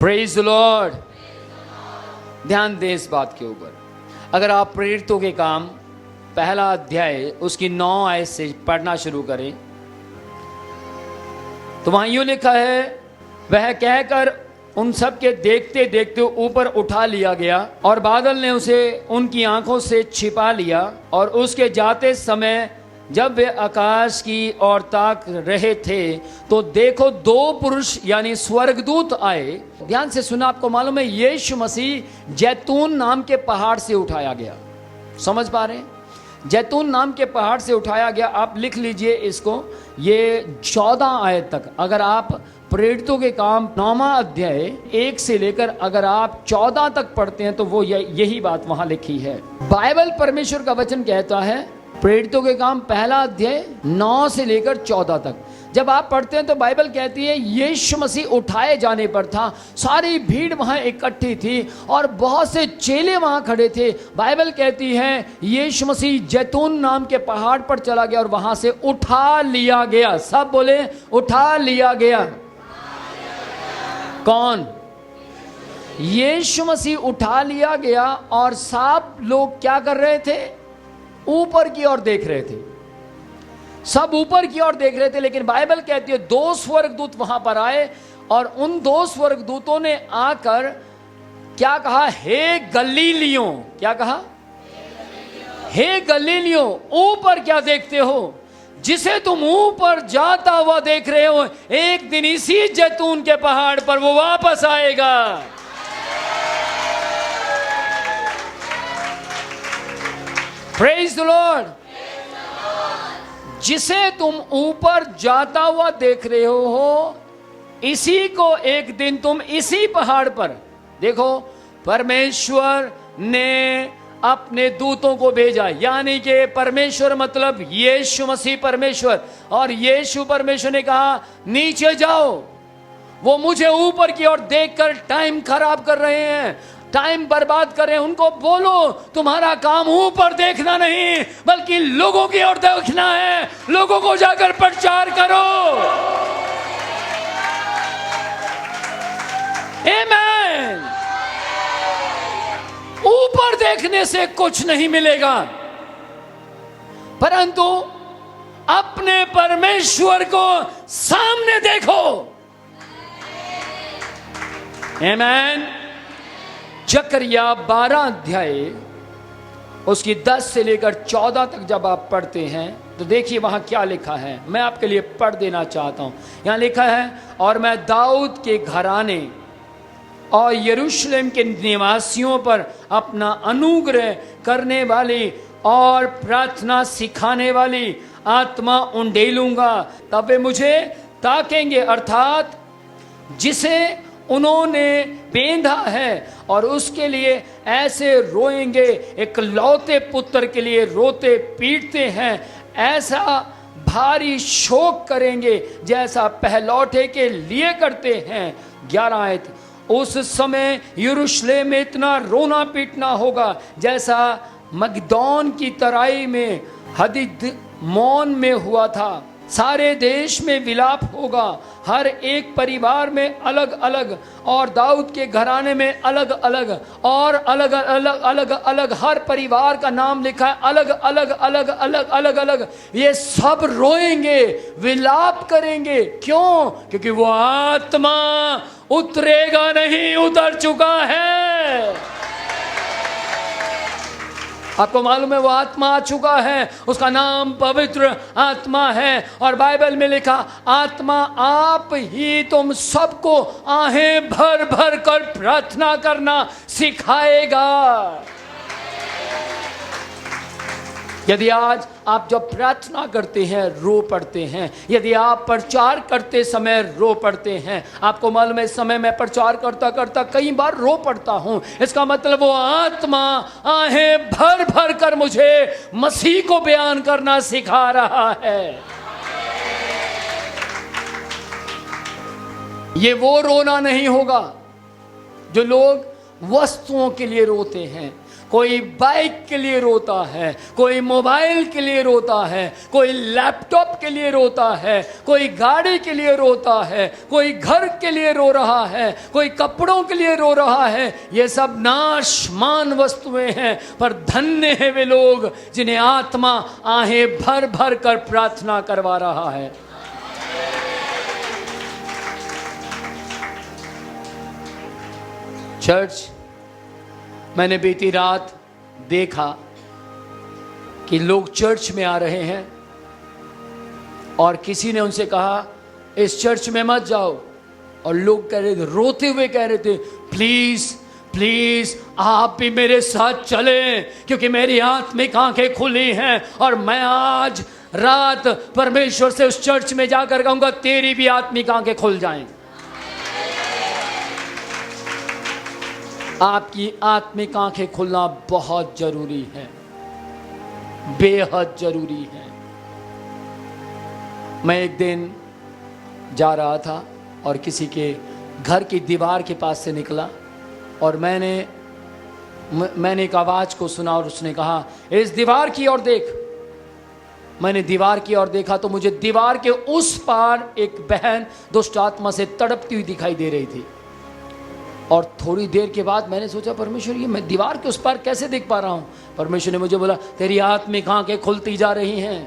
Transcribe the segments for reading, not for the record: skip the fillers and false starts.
Praise the Lord. ध्यान दें इस बात के ऊपर। अगर आप प्रेरितों के काम पहला अध्याय उसकी 9 आयत से पढ़ना शुरू करें तो वहां यूं लिखा है, वह कहकर उन सब के देखते देखते ऊपर उठा लिया गया और बादल ने उसे उनकी आंखों से छिपा लिया। और उसके जाते समय जब वे आकाश की ओर ताक रहे थे तो देखो 2 पुरुष यानी स्वर्गदूत आए। ध्यान से सुना, आपको मालूम है यीशु मसीह जैतून नाम के पहाड़ से उठाया गया। समझ पा रहे हैं? जैतून नाम के पहाड़ से उठाया गया। आप लिख लीजिए इसको, ये 14 आयत तक। अगर आप प्रेरितों के काम 9वां अध्याय 1 से लेकर अगर आप 14 तक पढ़ते हैं तो वो यही बात वहां लिखी है। बाइबल परमेश्वर का वचन कहता है, प्रेरितों के काम पहला अध्याय 9 से लेकर 14 तक जब आप पढ़ते हैं तो बाइबल कहती है यीशु मसीह उठाए जाने पर था। सारी भीड़ वहां इकट्ठी थी और बहुत से चेले वहां खड़े थे। बाइबल कहती है यीशु मसीह जैतून नाम के पहाड़ पर चला गया और वहां से उठा लिया गया। सब बोले उठा लिया गया। कौन? यीशु मसीह उठा लिया गया। और सब लोग क्या कर रहे थे? ऊपर की ओर देख रहे थे। सब ऊपर की ओर देख रहे थे। लेकिन बाइबल कहती है 2 स्वर्गदूत वहां पर आए और उन 2 स्वर्गदूतों ने आकर क्या कहा? हे गलीलियों। क्या कहा? हे गलीलियों, ऊपर क्या देखते हो? जिसे तुम ऊपर जाता हुआ देख रहे हो, एक दिन इसी जैतून के पहाड़ पर वो वापस आएगा। Praise the Lord. जिसे तुम ऊपर जाता हुआ देख रहे हो, इसी को एक दिन तुम इसी पहाड़ पर देखो। परमेश्वर ने अपने दूतों को भेजा, यानी कि परमेश्वर मतलब यीशु मसीह परमेश्वर। और यीशु परमेश्वर ने कहा नीचे जाओ। वो मुझे ऊपर की ओर देखकर टाइम खराब कर रहे हैं, टाइम बर्बाद कर रहे हैं। उनको बोलो तुम्हारा काम ऊपर देखना नहीं बल्कि लोगों की ओर देखना है। लोगों को जाकर प्रचार करो। आमीन। ऊपर देखने से कुछ नहीं मिलेगा, परंतु अपने परमेश्वर को सामने देखो। आमीन। जकरिया 12 अध्याय उसकी 10 से लेकर 14 तक जब आप पढ़ते हैं तो देखिए वहां क्या लिखा है। मैं आपके लिए पढ़ देना चाहता हूं। यहां लिखा है, और मैं दाऊद के घराने और यरूशलेम के निवासियों पर अपना अनुग्रह करने वाली और प्रार्थना सिखाने वाली आत्मा उंडेलूंगा। तब वे मुझे ताकेंगे, अर्थात जिसे उन्होंने बेंधा है, और उसके लिए ऐसे रोएंगे एक लौते पुत्र के लिए रोते पीटते हैं। ऐसा भारी शोक करेंगे जैसा पहलौठे के लिए करते हैं। 11 आयत। उस समय यरूशलेम में इतना रोना पीटना होगा जैसा मगदौन की तराई में हदीद मौन में हुआ था। सारे देश में विलाप होगा, हर एक परिवार में अलग अलग, और दाऊद के घराने में अलग अलग, और अलग अलग अलग अलग हर परिवार का नाम लिखा है, अलग अलग अलग अलग अलग अलग। ये सब रोएंगे, विलाप करेंगे। क्यों? क्योंकि वो आत्मा उतरेगा नहीं, उतर चुका है। आपको मालूम है वो आत्मा आ चुका है। उसका नाम पवित्र आत्मा है। और बाइबल में लिखा, आत्मा आप ही तुम सबको आहें भर भर कर प्रार्थना करना सिखाएगा। यदि आज आप जब प्रार्थना करते हैं रो पड़ते हैं, यदि आप प्रचार करते समय रो पड़ते हैं, आपको मालूम है इस समय मैं प्रचार करता करता कई बार रो पड़ता हूं। इसका मतलब वो आत्मा आहें भर भर कर मुझे मसीह को बयान करना सिखा रहा है। ये वो रोना नहीं होगा जो लोग वस्तुओं के लिए रोते हैं, कोई बाइक के लिए रोता है, कोई मोबाइल के लिए रोता है, कोई लैपटॉप के लिए रोता है, कोई गाड़ी के लिए रोता है, कोई घर के लिए रो रहा है, कोई कपड़ों के लिए रो रहा है। ये सब नाशमान वस्तुएं हैं, पर धन्य है वे लोग जिन्हें आत्मा आहें भर भर कर प्रार्थना करवा रहा है। चर्च, मैंने बीती रात देखा कि लोग चर्च में आ रहे हैं और किसी ने उनसे कहा इस चर्च में मत जाओ, और लोग कह रहे थे, रोते हुए कह रहे थे, प्लीज प्लीज आप भी मेरे साथ चलें, क्योंकि मेरी आत्मिक आंखें खुली हैं और मैं आज रात परमेश्वर से उस चर्च में जाकर कहूंगा तेरी भी आत्मिक आंखें खुल जाएं। आपकी आत्मिक आंखें खुलना बहुत जरूरी है, बेहद जरूरी है। मैं एक दिन जा रहा था और किसी के घर की दीवार के पास से निकला और मैंने एक आवाज को सुना और उसने कहा इस दीवार की ओर देख। मैंने दीवार की ओर देखा तो मुझे दीवार के उस पार एक बहन दुष्ट आत्मा से तड़पती हुई दिखाई दे रही थी। और थोड़ी देर के बाद मैंने सोचा परमेश्वर ये मैं दीवार के उस पार कैसे देख पा रहा हूं। परमेश्वर ने मुझे बोला तेरी आत्मिक आंखें खुलती जा रही हैं।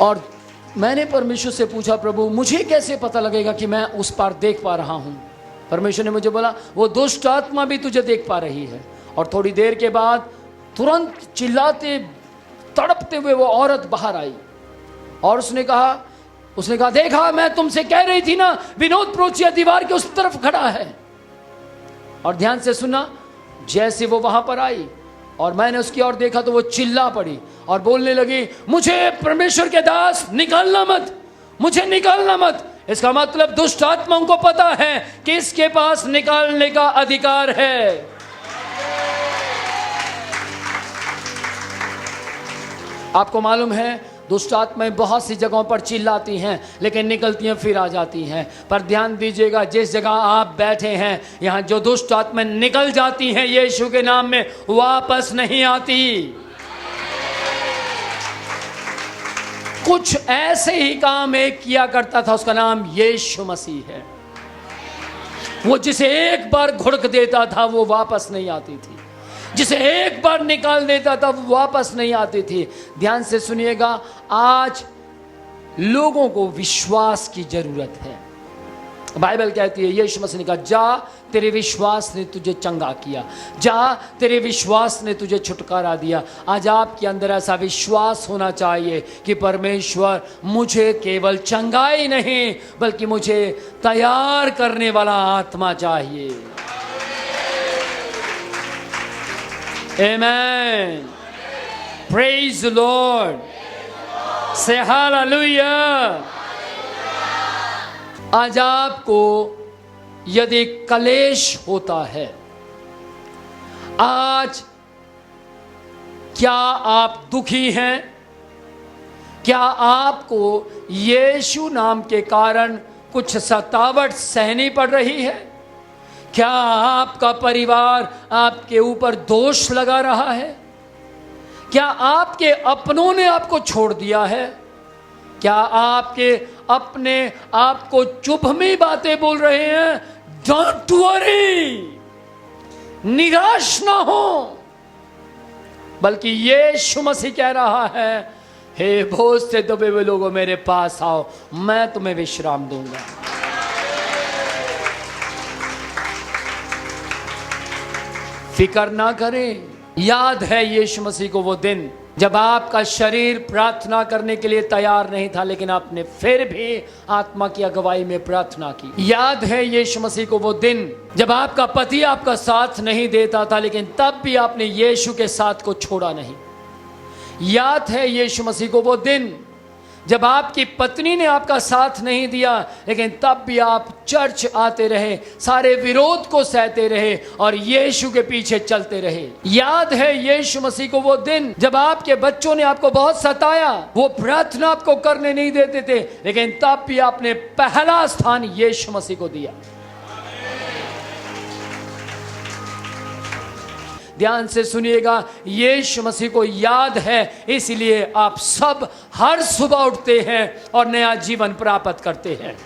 और मैंने परमेश्वर से पूछा प्रभु मुझे कैसे पता लगेगा कि मैं उस पार देख पा रहा हूं। परमेश्वर ने मुझे बोला वो दुष्ट आत्मा भी तुझे देख पा रही है। और थोड़ी देर के बाद तुरंत चिल्लाते तड़पते हुए वो औरत बाहर आई और उसने कहा देखा मैं तुमसे कह रही थी ना विनोद प्रोचिया दीवार के उस तरफ खड़ा है। और ध्यान से सुना, जैसे वो वहां पर आई और मैंने उसकी ओर देखा तो वो चिल्ला पड़ी और बोलने लगी मुझे परमेश्वर के दास निकालना मत, मुझे निकालना मत। इसका मतलब दुष्ट आत्माओं को पता है कि इसके पास निकालने का अधिकार है। आपको मालूम है दुष्ट आत्माएं बहुत सी जगहों पर चिल्लाती हैं लेकिन निकलती हैं फिर आ जाती हैं। पर ध्यान दीजिएगा जिस जगह आप बैठे हैं यहाँ जो दुष्ट आत्माएं निकल जाती हैं यीशु के नाम में वापस नहीं आती। कुछ ऐसे ही काम एक किया करता था, उसका नाम यीशु मसीह है। वो जिसे एक बार घुड़क देता था वो वापस नहीं आती थी, जिसे एक बार निकाल देता था वो वापस नहीं आती थी। ध्यान से सुनिएगा, आज लोगों को विश्वास की जरूरत है। बाइबल कहती है यीशु मसीह ने कहा जा तेरे विश्वास ने तुझे चंगा किया, जा तेरे विश्वास ने तुझे छुटकारा दिया। आज आपके अंदर ऐसा विश्वास होना चाहिए कि परमेश्वर मुझे केवल चंगाई नहीं बल्कि मुझे तैयार करने वाला आत्मा चाहिए। Amen. Praise the Lord. Say hallelujah. आज आपको यदि कलेश होता है, आज क्या आप दुखी हैं? क्या आपको यीशु नाम के कारण कुछ सतावट सहनी पड़ रही है? क्या आपका परिवार आपके ऊपर दोष लगा रहा है? क्या आपके अपनों ने आपको छोड़ दिया है? क्या आपके अपने आपको चुभमी बातें बोल रहे हैं? डोंट वरी, निराश ना हो, बल्कि यीशु मसीह कह रहा है हे बोझ से दबे हुए लोगों मेरे पास आओ, मैं तुम्हें विश्राम दूंगा। फिकर ना करें। याद है यीशु मसीह को वो दिन जब आपका शरीर प्रार्थना करने के लिए तैयार नहीं था लेकिन आपने फिर भी आत्मा की अगुवाई में प्रार्थना की। याद है यीशु मसीह को वो दिन जब आपका पति आपका साथ नहीं देता था लेकिन तब भी आपने यीशु के साथ को छोड़ा नहीं। याद है यीशु मसीह को वो दिन जब आपकी पत्नी ने आपका साथ नहीं दिया लेकिन तब भी आप चर्च आते रहे, सारे विरोध को सहते रहे और यीशु के पीछे चलते रहे। याद है यीशु मसीह को वो दिन जब आपके बच्चों ने आपको बहुत सताया, वो प्रार्थना आपको करने नहीं देते थे लेकिन तब भी आपने पहला स्थान यीशु मसीह को दिया। ध्यान से सुनिएगा, यीशु मसीह को याद है, इसलिए आप सब हर सुबह उठते हैं और नया जीवन प्राप्त करते हैं।